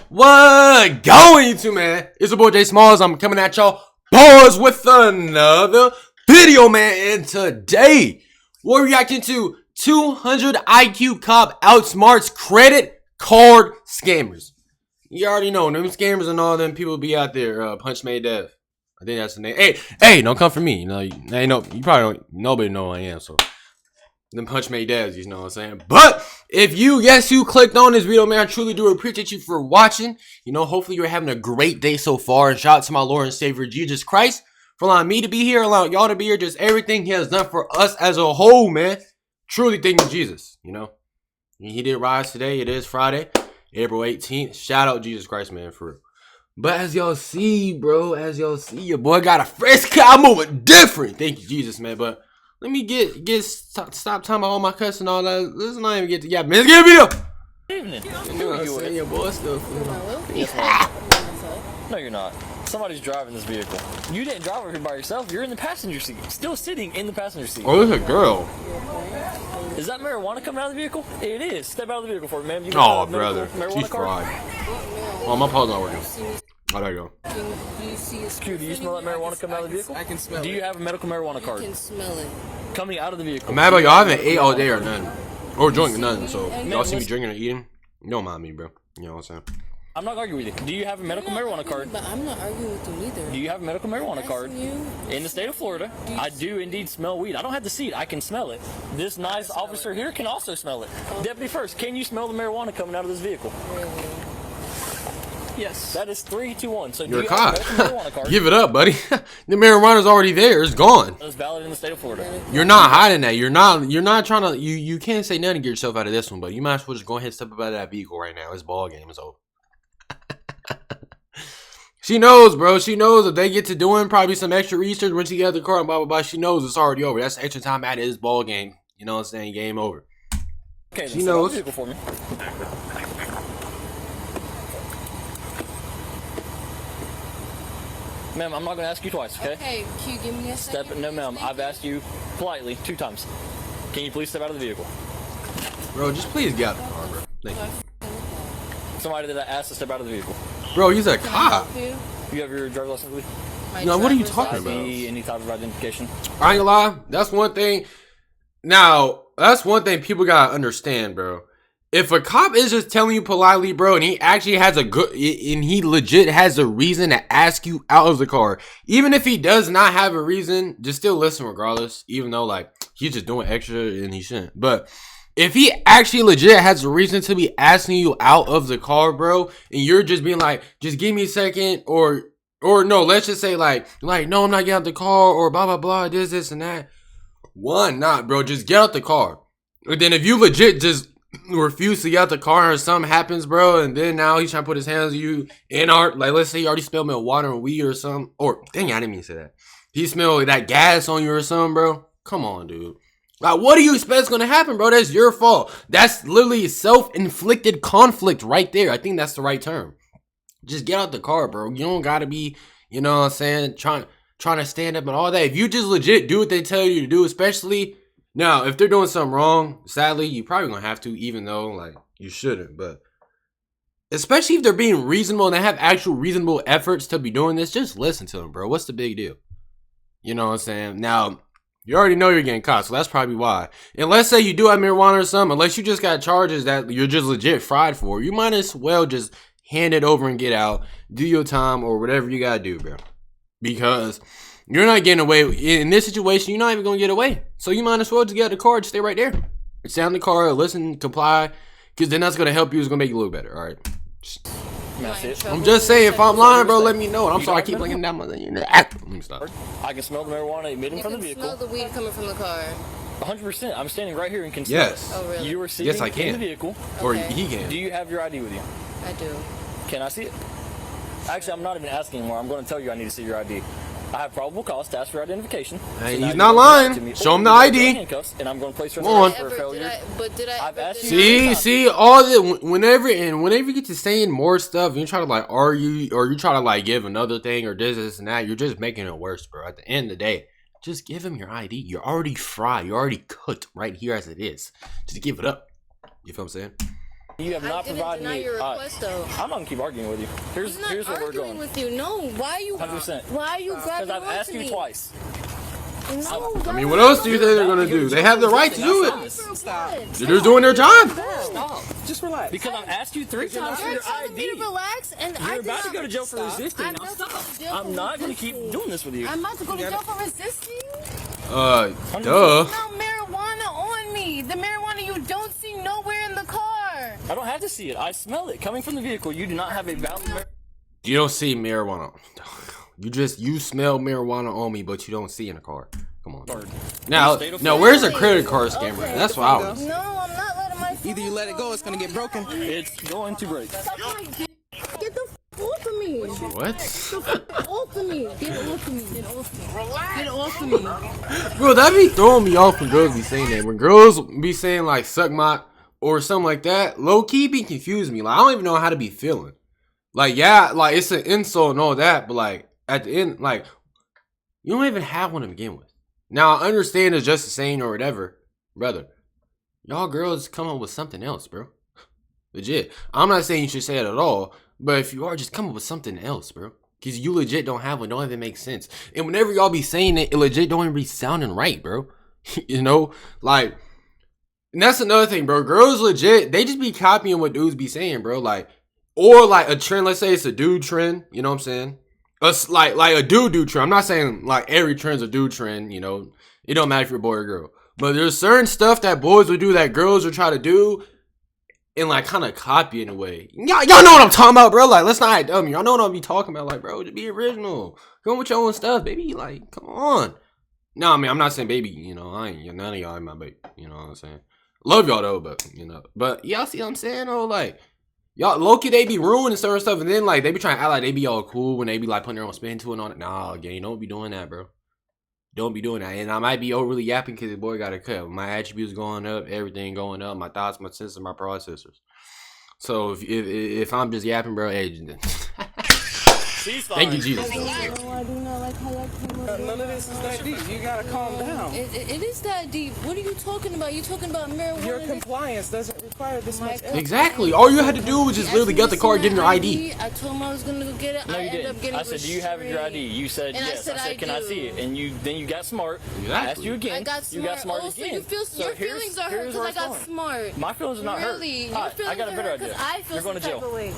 What going to, man? It's your boy Jay Smalls. I'm coming at y'all boys with another video, man. And today we're reacting to 200 IQ cop outsmarts credit card scammers. You already know them scammers and all them people be out there. Punch Made Dev. I think that's the name. Hey, don't come for me. You know, you probably don't. Nobody know who I am. So them Punch Made Devs, you know what I'm saying? But if you clicked on this video, man, I truly do appreciate you for watching. You know, hopefully you're having a great day so far. And shout out to my Lord and Savior, Jesus Christ, for allowing me to be here, allowing y'all to be here. Just everything he has done for us as a whole, man. Truly thank you, Jesus, you know. He did rise today. It is Friday, April 18th. Shout out Jesus Christ, man, for real. But as y'all see, bro, your boy got a fresh car moving different. Thank you, Jesus, man. But let me stop talking about all my cuss and all that. Let's not even get to let's get a video. Evening. You know what I'm saying? Your boy still No, you're not. Somebody's driving this vehicle. You didn't drive over here by yourself. You're in the passenger seat. Still sitting in the passenger seat. Oh, there's a girl. Is that marijuana coming out of the vehicle? It is. Step out of the vehicle for me, ma'am. Oh, brother. She's card? fried. Oh, my paws not working. Oh, there you go. Q, do you smell that marijuana coming out of the vehicle? I can smell it. Do you have a medical marijuana card? I can smell it. Coming out of the vehicle. I'm mad about y'all haven't ate all day or nothing. Or drinking nothing. So y'all see me drinking or eating, you don't mind me, bro. You know what I'm saying? I'm not arguing with you. Do you have a medical marijuana card? But I'm not arguing with you either. Do you have a medical marijuana card? In the state of Florida, I do indeed smell weed. I don't have the seat. I can smell it. This nice officer here can also smell it. Deputy First, can you smell the marijuana coming out of this vehicle? Really? Yes. That is 3, 2, 1. So you're do you caught. have a medical marijuana card? Give it up, buddy. The marijuana's already there. It's gone. It's valid in the state of Florida. You're not hiding that. You're not trying to. You can't say nothing to get yourself out of this one, but you might as well just go ahead and step up out of that vehicle right now. It's ball game. It's over. She knows, bro. She knows if they get to doing probably some extra research when she gets the car and blah, blah, blah. She knows it's already over. That's extra time out of this ball game. You know what I'm saying? Game over. Okay, she knows. For me. Ma'am, I'm not going to ask you twice, okay? Okay, can you give me a second? No, ma'am. I've asked you politely 2 times. Can you please step out of the vehicle? Bro, just please get out of the car, bro. Thank you. Somebody that I asked to step out of the vehicle. Bro, he's a cop. You have your driver's license with you? No, what are you talking about? Any type of identification? I ain't gonna lie. That's one thing. Now, that's one thing people gotta understand, bro. If a cop is just telling you politely, bro, and he actually has he legit has a reason to ask you out of the car, even if he does not have a reason, just still listen regardless, even though, like, he's just doing extra and he shouldn't. But if he actually legit has a reason to be asking you out of the car, bro, and you're just being like, just give me a second, or no, let's just say like, no, I'm not getting out the car, or blah, blah, blah, this, and that. One, not, bro, just get out the car. And then if you legit just refuse to get out the car or something happens, bro, and then now he's trying to put his hands on you in like, let's say you already smelled water and weed or something, or, dang, I didn't mean to say that. He smelled that gas on you or something, bro. Come on, dude. Like, what do you expect is going to happen, bro? That's your fault. That's literally self-inflicted conflict right there. I think that's the right term. Just get out the car, bro. You don't got to be, you know what I'm saying, trying to stand up and all that. If you just legit do what they tell you to do, especially, now, if they're doing something wrong, sadly, you probably going to have to, even though, like, you shouldn't. But especially if they're being reasonable and they have actual reasonable efforts to be doing this, just listen to them, bro. What's the big deal? You know what I'm saying? Now, you already know you're getting caught, so that's probably why. And let's say you do have marijuana or something, unless you just got charges that you're just legit fried for, you might as well just hand it over and get out, do your time, or whatever you gotta do, bro. Because you're not getting away. In this situation, you're not even gonna get away. So you might as well just get out the car and stay right there. Stay in the car, listen, comply, because then that's gonna help you. It's gonna make you look better, all right? I'm just saying, if I'm lying, bro, let me know. I'm sorry, I keep looking down my. Let me stop. I can smell the marijuana emitting from the vehicle. Smell the weed coming from the car. 100%. I'm standing right here and can smell it. Yes. Oh, really? You were sitting in the vehicle. Or he can. Do you have your ID with you? I do. Can I see it? Actually, I'm not even asking anymore. I'm going to tell you I need to see your ID. I have probable cause to ask for identification. Hey, he's not lying. Show him the ID. And I'm going to place you on. for failure. I've asked See, all the whenever you get to saying more stuff, and you try to like argue, or you try to like give another thing, or this and that, you're just making it worse, bro. At the end of the day, just give him your ID. You're already fried. You're already cooked right here as it is. Just give it up. You feel what I'm saying? You have not provided deny me. your request, though. I'm not gonna keep arguing with you. Here's where we're going. With you. No, why are you? 100%. Why are you grabbing? Because I've asked you twice. No, I mean, what else do you think they're gonna do? They have the right to do it. Stop. They're just doing their job. Stop. Just relax. Because I've asked you 3 times for your telling me to ID. relax, and You're about to go to jail for resisting. I'm Now about to go stop. to jail for I'm not gonna keep resisting. doing this with you. I'm about to go to jail for resisting. Duh. Now marijuana on me. The marijuana you don't see nowhere in the car. I don't have to see it. I smell it coming from the vehicle. You do not have a valid. You don't see marijuana. You smell marijuana on me, but you don't see in a car. Come on. Now, where's a credit card scammer? Okay. That's what I was. No, I'm not letting my phone Either you let it go, it's gonna get broken. It's going to break. Suck my dick. Get the f off of me. What? Get off of me. Get off of me. Get off of me. Get off of me. Bro, that be throwing me off when girls be saying that. When girls be saying like suck my or something like that, low key be confusing me. Like I don't even know how to be feeling. Like yeah, like it's an insult and all that, but like at the end, like you don't even have one to begin with. Now I understand it's just a saying or whatever, brother. Y'all girls come up with something else, bro. Legit. I'm not saying you should say it at all, but if you are, just come up with something else, bro. Cause you legit don't have one. Don't even make sense. And whenever y'all be saying it, it legit don't even be sounding right, bro. You know, like, and that's another thing, bro. Girls legit, they just be copying what dudes be saying, bro. Like, or like a trend. Let's say it's a dude trend. You know what I'm saying? Us like a dude trend. I'm not saying like every trend's a dude trend. You know, it don't matter if you're a boy or girl. But there's certain stuff that boys would do that girls would try to do. And like kind of copy in a way. Y'all know what I'm talking about, bro. Like, let's not act dumb. Y'all know what I'm be talking about. Like, bro, just be original. Come with your own stuff, baby. Like, come on. No, I mean, I'm not saying baby, you know, I ain't none of y'all in my baby. You know what I'm saying? Love y'all though, but you know. But y'all see what I'm saying though? Like, y'all Loki, they be ruining certain stuff, and then like they be trying to act like they be all cool when they be like putting their own spin to it and all that. Nah, again, you don't be doing that, bro. Don't be doing that. And I might be overly yapping because the boy got a cut. My attributes going up, everything going up, my thoughts, my senses, my processors. So if I'm just yapping, bro, hey, thank you, Jesus. No, I do not like how y'all came up. None of this is that deep. You gotta calm down. It is that deep. What are you talking about? You talking about marijuana? Your compliance doesn't require this much. Exactly. All you had to do was just literally get the car, get your ID. I told him I was gonna go get it. No, you didn't. I said, do you have your ID? You said And yes. I said, can I see it? And then you got smart. Exactly. I asked you again. I got smart. You got smart also, again. you feel So your feelings are hurt because I got smart. My feelings are not hurt. Really? All right, I got a better idea. I feel You're going to some type jail. of way.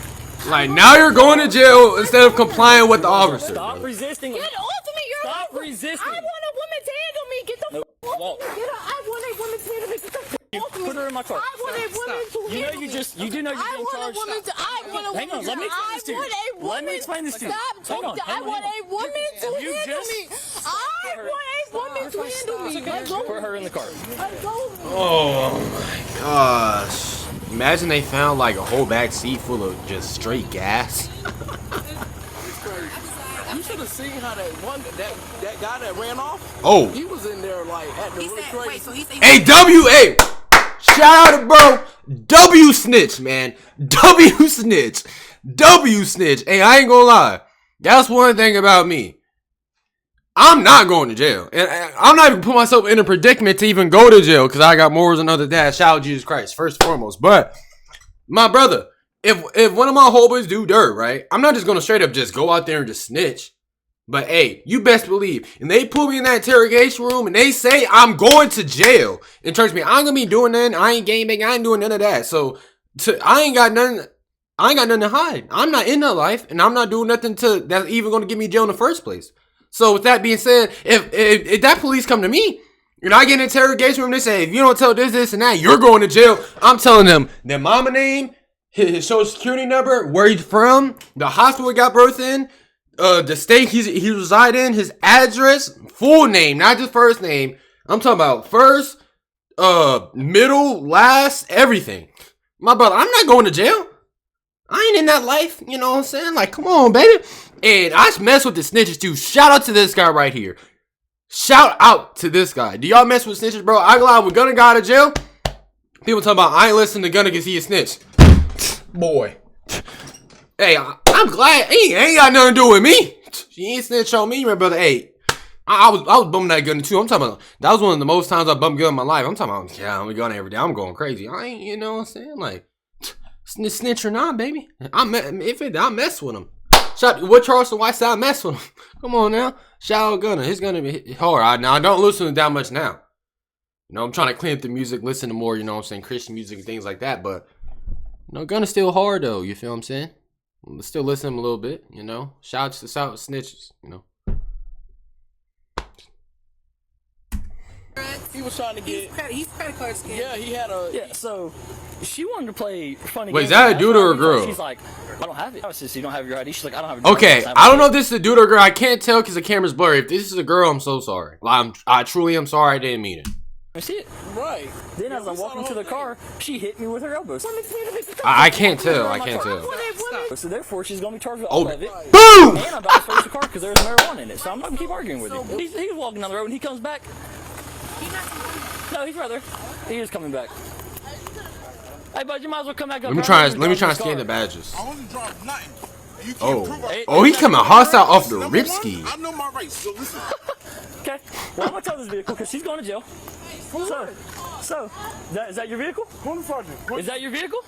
Like now you're going to jail instead of complying with the officer. Stop resisting. Get off of me! You're Stop resisting. I want a woman to handle me. Get the f off me. I want a woman to handle me. Get the f off me. Put her in my car. I want a woman to handle me. You do know you're I getting want a charged. woman to. I want a woman. Hang on, let me explain this to you. Let me explain this to you. Stop talking. I want a woman to handle me. I want a woman to handle me. Let go. Put her in the car. Let go. Oh my gosh. Imagine they found like a whole back seat full of just straight gas. You should have seen how that guy that ran off. Oh. He was in there like at the really crazy. Hey, W.A. Shout out to bro. W snitch, man. W snitch. W snitch. Hey, I ain't gonna lie. That's one thing about me. I'm not going to jail. And I'm not even putting myself in a predicament to even go to jail because I got morals and other that. Shout out Jesus Christ, first and foremost. But, my brother, if one of my homeboys do dirt, right, I'm not just going to straight up just go out there and just snitch. But, hey, you best believe. And they put me in that interrogation room and they say I'm going to jail. And trust me, I ain't going to be doing nothing. I ain't gaming. I ain't doing none of that. So, I ain't got nothing to hide. I'm not in that life. And I'm not doing nothing that's even going to get me jail in the first place. So with that being said, if that police come to me and I get an interrogation room, they say, if you don't tell this, and that, you're going to jail. I'm telling them their mama name, his social security number, where he's from, the hospital he got birth in, the state he reside in, his address, full name, not just first name. I'm talking about first, middle, last, everything. My brother, I'm not going to jail. I ain't in that life, you know what I'm saying? Like, come on, baby. And I mess with the snitches too. Shout out to this guy right here. Shout out to this guy. Do y'all mess with snitches, bro? I lie with Gunna got out of jail. People talking about I ain't listening to Gunna because he a snitch. Boy. Hey, I'm glad he ain't got nothing to do with me. She ain't snitch on me, my brother. Hey, I was bumming that gun too. I'm talking about, that was one of the most times I bumped gun in my life. I'm talking about, yeah, I'm gun every day. I'm going crazy. I ain't, you know what I'm saying? Like, Snitch or not, baby. I mess with him. What Charleston White said, I mess with him. Come on now. Shout out Gunna. He's gonna be hard. Now I don't listen to that much now. You know, I'm trying to clean up the music, listen to more, you know what I'm saying, Christian music and things like that. But, you know, Gunna's still hard, though. You feel what I'm saying? Still listen to him a little bit, you know. Shout out snitches, you know. He was trying to get. He's credit card scam. Yeah, he had a. Yeah, so she wanted to play funny. Wait, games is that a with dude or a girl? She's like, I don't have it. I said, so you don't have your ID? She's like, I don't have your Okay, I don't know if this is a dude or a girl. I can't tell because the camera's blurry. If this is a girl, I'm so sorry. I truly am sorry. I didn't mean it. I see it. Right. Then as I'm walking to the car, she hit me with her elbows. I can't tell. I can't tell. So therefore, she's gonna be charged with all of it. Boom! And I'm about to search the car because there's marijuana in it. So I'm not gonna keep arguing with him. He's walking down the road and he comes back. No, he's right there. He is coming back. Hey, bud, you might as well come back up. Let me try and scan the badges. I only dropped nothing. You can't Oh, prove oh, he coming hostile off the ripski. I know my rights, so listen. Okay. Well, I'm gonna tow this vehicle because she's going to jail. So, is that your vehicle? Is that your vehicle?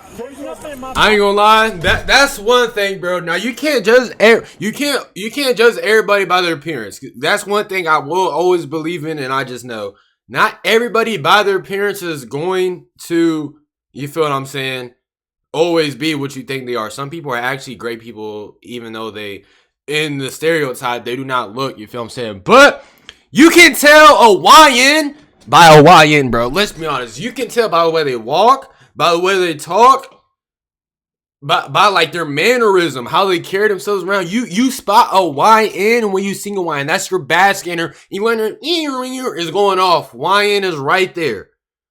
I ain't gonna lie. That's one thing, bro. Now you can't judge you can't judge everybody by their appearance. That's one thing I will always believe in, and I just know not everybody by their appearance is going to, you feel what I'm saying, always be what you think they are. Some people are actually great people, even though they, in the stereotype, they do not look, you feel what I'm saying. But you can tell a YN by a YN, bro. Let's be honest. You can tell by the way they walk, by the way they talk, by like their mannerism, how they carry themselves around. You spot a YN when you see a YN. That's your bad scanner. You wonder, is going off. YN is right there.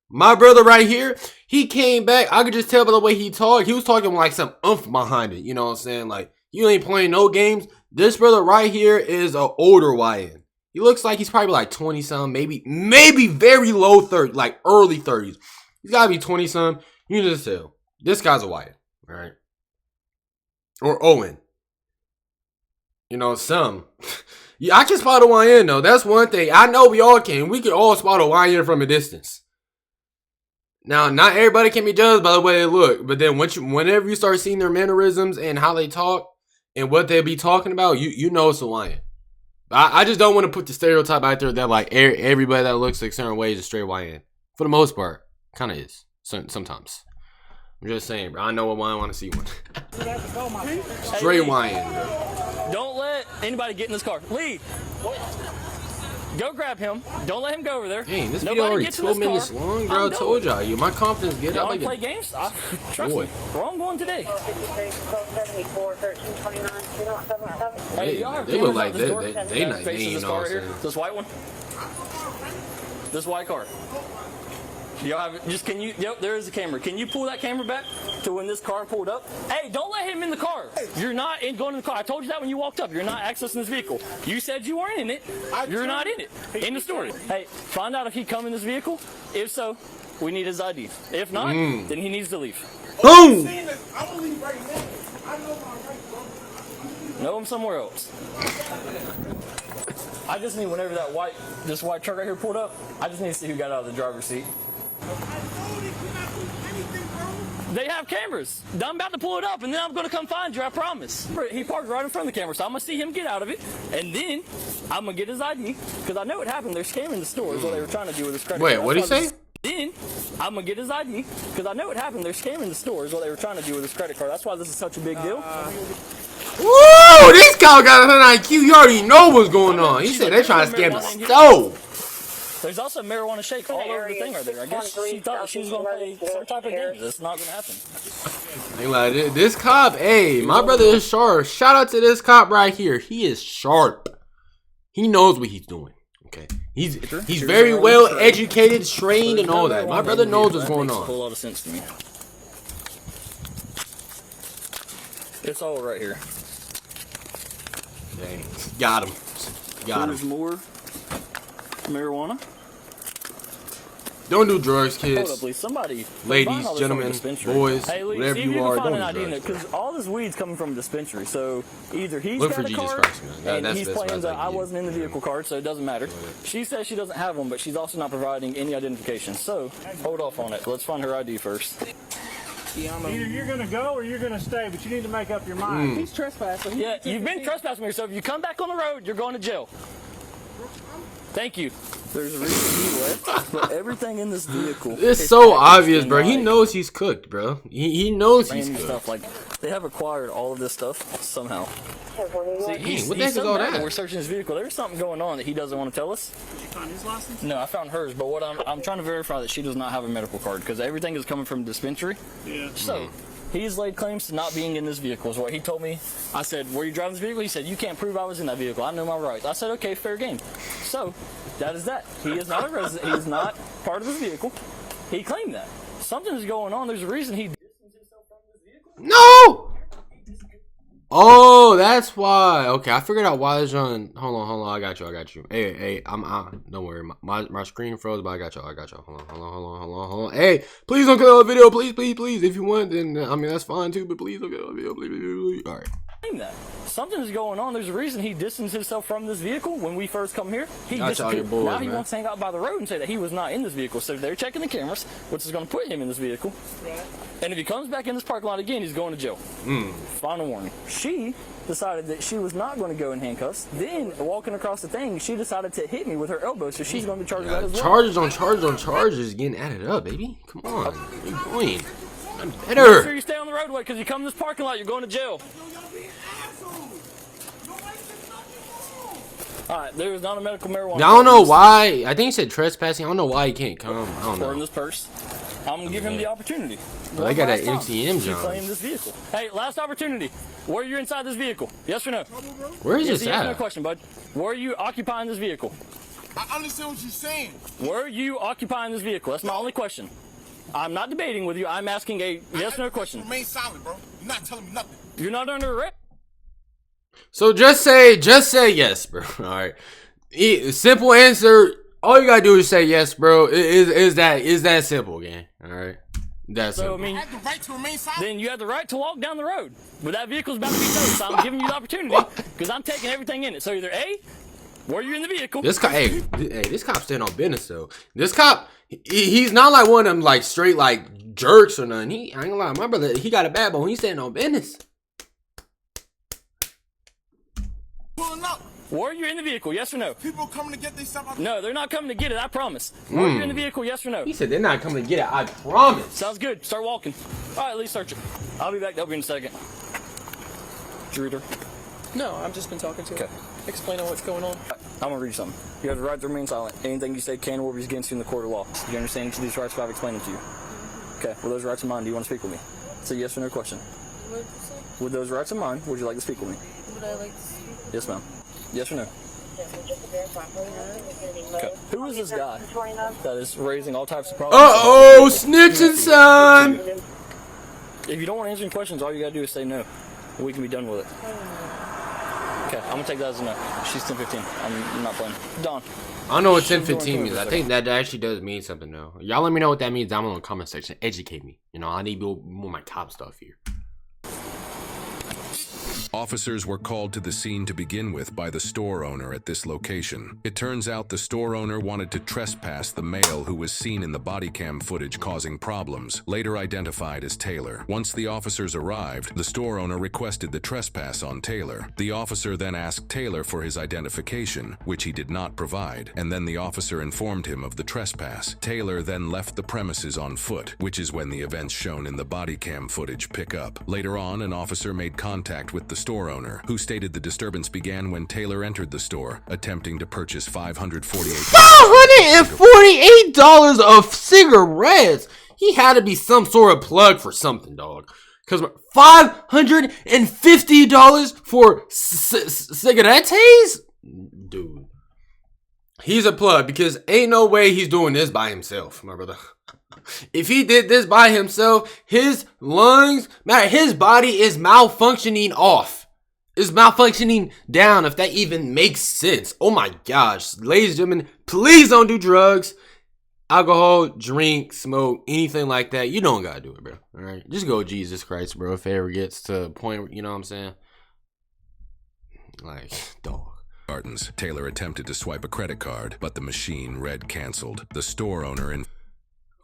My brother right here, he came back. I could just tell by the way he talked. He was talking like some oomph behind it. You know what I'm saying? Like, you ain't playing no games. This brother right here is an older YN. He looks like he's probably like 20-something, maybe very low 30s, like early 30s. He's got to be 20-something. You can just tell. This guy's a YN, all right? Or Owen. You know, some. Yeah, I can spot a YN, though. That's one thing. I know we all can. We can all spot a YN from a distance. Now, not everybody can be judged by the way they look, but then whenever you start seeing their mannerisms and how they talk and what they be talking about, you know it's a YN. I just don't want to put the stereotype out there that like everybody that looks like certain ways is straight YN. For the most part, kind of is sometimes. I'm just saying, bro. I know what I want to see one. Straight YN, bro. Don't let anybody get in this car. Lee, go grab him. Don't let him go over there. Dang, this video already 12 minutes long, bro. I told y'all. My confidence get up. Y'all play games? Trust me. We're on one today. Hey, they look like they not facing this car right here. This white one. This white car. Y'all have it. Just can you? Yep, there is a camera. Can you pull that camera back to when this car pulled up? Hey, don't let him in the car. You're not going in the car. I told you that when you walked up. You're not accessing this vehicle. You said you weren't in it. You're not in it. In the story. Hey, find out if he come in this vehicle. If so, we need his ID. If not, then he needs to leave. Boom. Know him somewhere else. I just need whenever this white truck right here pulled up, I just need to see who got out of the driver's seat. They have cameras. I'm about to pull it up, and then I'm going to come find you, I promise. He parked right in front of the camera, so I'm going to see him get out of it, and then I'm going to get his ID, because I know what happened. They're scamming the store is what they were trying to do with his credit card. Wait, what did he say? Then I'm going to get his ID, because I know what happened. They're scamming the store is what they were trying to do with his credit card. That's why this is such a big deal. Woo! This guy got an IQ. You already know what's going on. He said they're trying to scam the stove. There's also marijuana shake all over the thing right there. I guess she thought she was going to play some type of game. That's not going to happen. Like, this cop, hey, my brother is sharp. Shout out to this cop right here. He is sharp. He knows what he's doing. Okay, he's very well educated, trained, and all that. My brother knows what's going on. Makes a whole lot of sense to me. It's all right here. Dang, got him. There's more marijuana. Don't do drugs, kids. Hold up, please. Somebody, ladies, gentlemen, boys, hey, Lee, whatever you are, don't do drugs. Because all this weed's coming from a dispensary. So either he's Look got for a Jesus card, Christ, man. and he's playing the I wasn't in the vehicle card, so it doesn't matter. She says she doesn't have one, but she's also not providing any identification. So hold off on it. Let's find her ID first. Either you're gonna go or you're gonna stay, but you need to make up your mind. He's trespassing. Yeah, you've been trespassing me, so if you come back on the road, you're going to jail. Thank you. There's a reason he left, but everything in this vehicle. It's so obvious, bro. He knows he's cooked, bro. He knows he's cooked. Stuff like they have acquired all of this stuff somehow. See, what the heck is all that? We're searching his vehicle. There's something going on that he doesn't want to tell us. Did you find his license? No, I found hers, but what I'm trying to verify that she does not have a medical card because everything is coming from dispensary. Yeah. So. He's laid claims to not being in this vehicle is what he told me. I said, were you driving this vehicle? He said, you can't prove I was in that vehicle. I know my rights. I said, okay, fair game. So, that is that. He is not a resident. He is not part of this vehicle. He claimed that. Something is going on. There's a reason he distanced himself from this vehicle. No! Oh, that's why. Okay, I figured out why there's on. Hold on. I got you. Hey, I'm on. Don't worry. My screen froze, but I got you. Hold on. Hey, please don't kill the video. Please. If you want, then I mean that's fine too. But please don't kill the video. Please. All right. That. Something is going on. There's a reason he distanced himself from this vehicle when we first come here. He disappeared. Now he wants to hang out by the road and say that he was not in this vehicle. So they're checking the cameras, which is going to put him in this vehicle. Right. And if he comes back in this parking lot again, he's going to jail. Final warning. She decided that she was not going to go in handcuffs. Then, walking across the thing, she decided to hit me with her elbow, so she's going to be charged with that as well. Charges on charges getting added up, baby. Come on. What are you doing? I'm better. Make sure you stay on the roadway, because you come in this parking lot, you're going to jail. Alright, there is not a medical marijuana. I don't know why. I think he said trespassing. I don't know why he can't come. I don't know. In this purse. I'm going to give him the opportunity. Well, they got that NCM job. Claim this vehicle. Hey, last opportunity. Were you inside this vehicle? Yes or no? Where is this at? No question, bud. Were you occupying this vehicle? I understand what you're saying. Were you occupying this vehicle? That's my only question. I'm not debating with you. I'm asking a yes or no question. Remain silent, bro. You're not telling me nothing. You're not under arrest. So just say yes, bro. All right. Simple answer. All you gotta do is say yes, bro. Is that simple, gang? All right. That's simple. I mean, I have the right to remain silent. Then you have the right to walk down the road. But that vehicle's about to be towed, so I'm giving you the opportunity because I'm taking everything in it. So either A, were you in the vehicle? This cop, this cop's staying on business though. This cop, he's not like one of them like straight like jerks or nothing. I ain't gonna lie, my brother, he got a bad bone. He's staying on business. Pulling up. Were you in the vehicle? Yes or no? People coming to get their stuff out. No, they're not coming to get it. I promise. Were you in the vehicle? Yes or no? He said they're not coming to get it. I promise. Sounds good. Start walking. All right, at least search it. I'll be back to help you in a second. Drooter. No, I've just been talking to him. Explaining what's going on. I'm gonna read you something. You have the right to remain silent. Anything you say can or be against you in the court of law. Do you understand each of these rights I've explained them to you? Okay. With those rights in mind, do you want to speak with me? It's a yes or no question. What did you say? With those rights in mind, would you like to speak with me? Would I like to speak? Yes, ma'am. Yes or no? Okay. Who is this guy that is raising all types of problems? Uh-oh, snitching, son. If you don't want to answer any questions, all you gotta do is say no. And we can be done with it. Okay, I'm gonna take that as a no. She's 10-15. I'm not playing. Don. I don't know what 10-15 means. I think that actually does mean something though. Y'all let me know what that means down below in the comment section. Educate me. You know, I need more of my top stuff here. Officers were called to the scene to begin with by the store owner at this location. It turns out the store owner wanted to trespass the male who was seen in the body cam footage causing problems, later identified as Taylor. Once the officers arrived, the store owner requested the trespass on Taylor. The officer then asked Taylor for his identification, which he did not provide, and then the officer informed him of the trespass. Taylor then left the premises on foot, which is when the events shown in the body cam footage pick up. Later on, an officer made contact with the store owner, who stated the disturbance began when Taylor entered the store, attempting to purchase $548 of cigarettes. He had to be some sort of plug for something, dog. Because $550 for cigarettes? Dude. He's a plug because ain't no way he's doing this by himself, my brother. If he did this by himself, his lungs, man, his body is malfunctioning off. It's malfunctioning down, if that even makes sense. Oh my gosh. Ladies and gentlemen, please don't do drugs, alcohol, drink, smoke, anything like that. You don't gotta do it, bro. Alright? Just go Jesus Christ, bro, if it ever gets to a point where, you know what I'm saying? Like, dog. Taylor attempted to swipe a credit card, but the machine read canceled. The store owner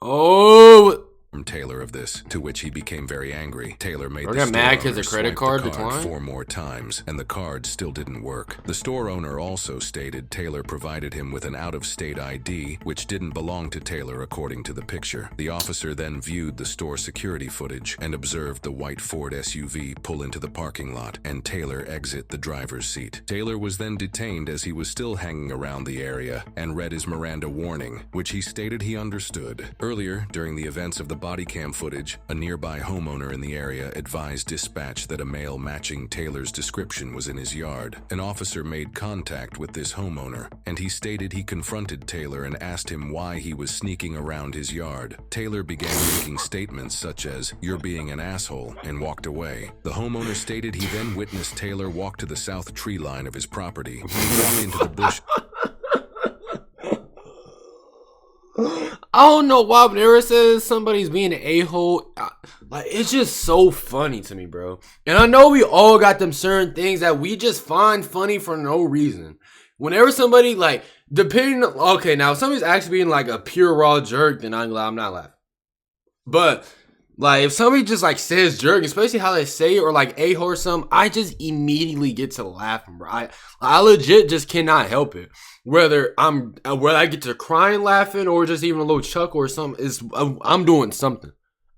Oh, Taylor of this, to which he became very angry. Taylor made Or the got store mad 'cause owner the credit swipe card the card declined? 4 more times, and the card still didn't work. The store owner also stated Taylor provided him with an out-of-state ID, which didn't belong to Taylor according to the picture. The officer then viewed the store security footage and observed the white Ford SUV pull into the parking lot and Taylor exit the driver's seat. Taylor was then detained as he was still hanging around the area and read his Miranda warning, which he stated he understood. Earlier, during the events of the body cam footage, a nearby homeowner in the area advised dispatch that a male matching Taylor's description was in his yard. An officer made contact with this homeowner, and he stated he confronted Taylor and asked him why he was sneaking around his yard. Taylor began making statements such as, "You're being an asshole," and walked away. The homeowner stated he then witnessed Taylor walk to the south tree line of his property, walk into the bush. I don't know why, whenever it says somebody's being an a-hole, like, it's just so funny to me, bro. And I know we all got them certain things that we just find funny for no reason. Whenever somebody, like, depending on, okay, now if somebody's actually being like a pure raw jerk, then I'm not laughing. But like, if somebody just like says jerk, especially how they say it, or like a-hole or something, I just immediately get to laughing, bro. I legit just cannot help it. Whether I get to crying laughing or just even a little chuckle or something, I'm doing something.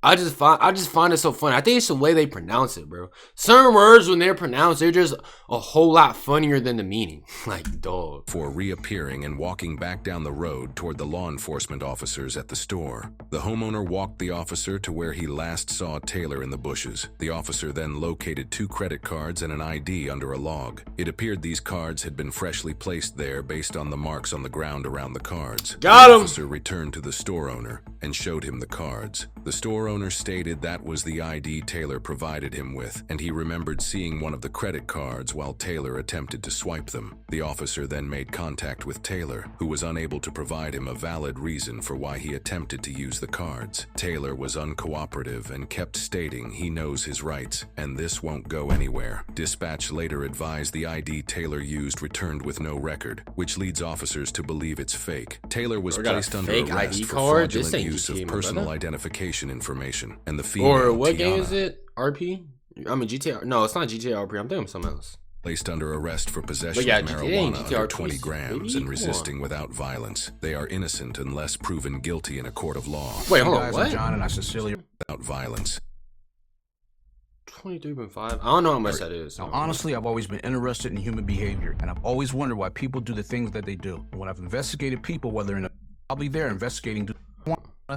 I just find it so funny. I think it's the way they pronounce it, bro. Certain words, when they're pronounced, they're just a whole lot funnier than the meaning. Like, dog. For reappearing and walking back down the road toward the law enforcement officers at the store. The homeowner walked the officer to where he last saw Taylor in the bushes. The officer then located 2 credit cards and an ID under a log. It appeared these cards had been freshly placed there based on the marks on the ground around the cards. Got 'em. The officer returned to the store owner and showed him the cards. The store owner stated that was the ID Taylor provided him with, and he remembered seeing one of the credit cards while Taylor attempted to swipe them. The officer then made contact with Taylor, who was unable to provide him a valid reason for why he attempted to use the cards. Taylor was uncooperative and kept stating he knows his rights, and this won't go anywhere. Dispatch later advised the ID Taylor used returned with no record, which leads officers to believe it's fake. Taylor was placed under fake arrest ID for card? This fraudulent ain't use GTA, of my personal brother. identification information, and the female Or what Tiana, game is it? RP? I mean GTA. No, it's not GTA RP. I'm thinking of something else. placed under arrest for possession But yeah, of GTA and marijuana GTA under 20 twice, grams baby. and Come resisting without violence. They are innocent unless proven guilty in a court of law. Wait, hold on. Guys, I'm What? John, and I sincerely. Without violence. 23.5. I don't know how much that is. Now, honestly, I've always been interested in human behavior, and I've always wondered why people do the things that they do. And when I've investigated people, whether in a probably there investigating.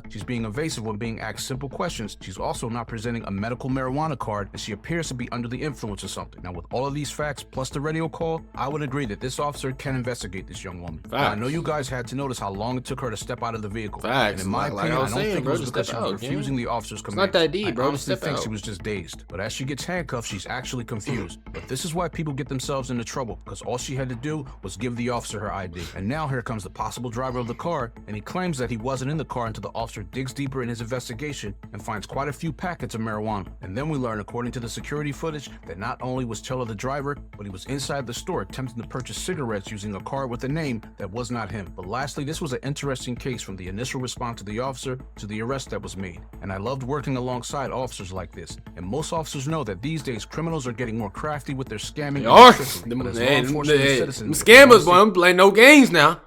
She's being evasive when being asked simple questions. She's also not presenting a medical marijuana card, and she appears to be under the influence of something. Now, with all of these facts, plus the radio call, I would agree that this officer can investigate this young woman. Now, I know you guys had to notice how long it took her to step out of the vehicle. Facts. And in my Like opinion, I I was don't saying, think bro, it was just because she step was out, refusing gang. the officer's not command. that deep, bro. I honestly Step think out. she was just dazed. But as she gets handcuffed, she's actually confused. But this is why people get themselves into trouble, because all she had to do was give the officer her ID. And now here comes the possible driver of the car, and he claims that he wasn't in the car until the officer digs deeper in his investigation and finds quite a few packets of marijuana. And then we learn, according to the security footage, that not only was Taylor the driver, but he was inside the store attempting to purchase cigarettes using a card with a name that was not him. But lastly, this was an interesting case from the initial response to the officer to the arrest that was made. And I loved working alongside officers like this. And most officers know that these days criminals are getting more crafty with their scamming. They and are. trickery. Them, But as law enforcement and citizens, scammers, boy. I'm playing no games now.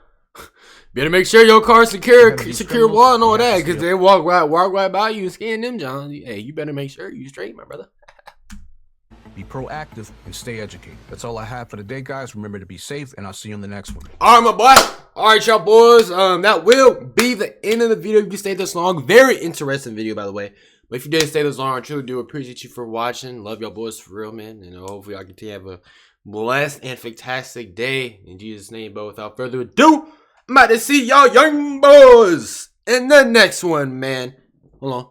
Better make sure your car's secure wall and all that, because they walk right by you and scan them, John. Hey, you better make sure you straight, my brother. Be proactive and stay educated. That's all I have for the day, guys. Remember to be safe, and I'll see you in the next one. All right, my boy. All right, y'all boys. That will be the end of the video. If you stayed this long, very interesting video, by the way. But if you didn't stay this long, I truly do appreciate you for watching. Love y'all boys for real, man. And hopefully y'all continue to have a blessed and fantastic day. In Jesus' name, but without further ado, I'm about to see y'all young boys in the next one, man. Hold on.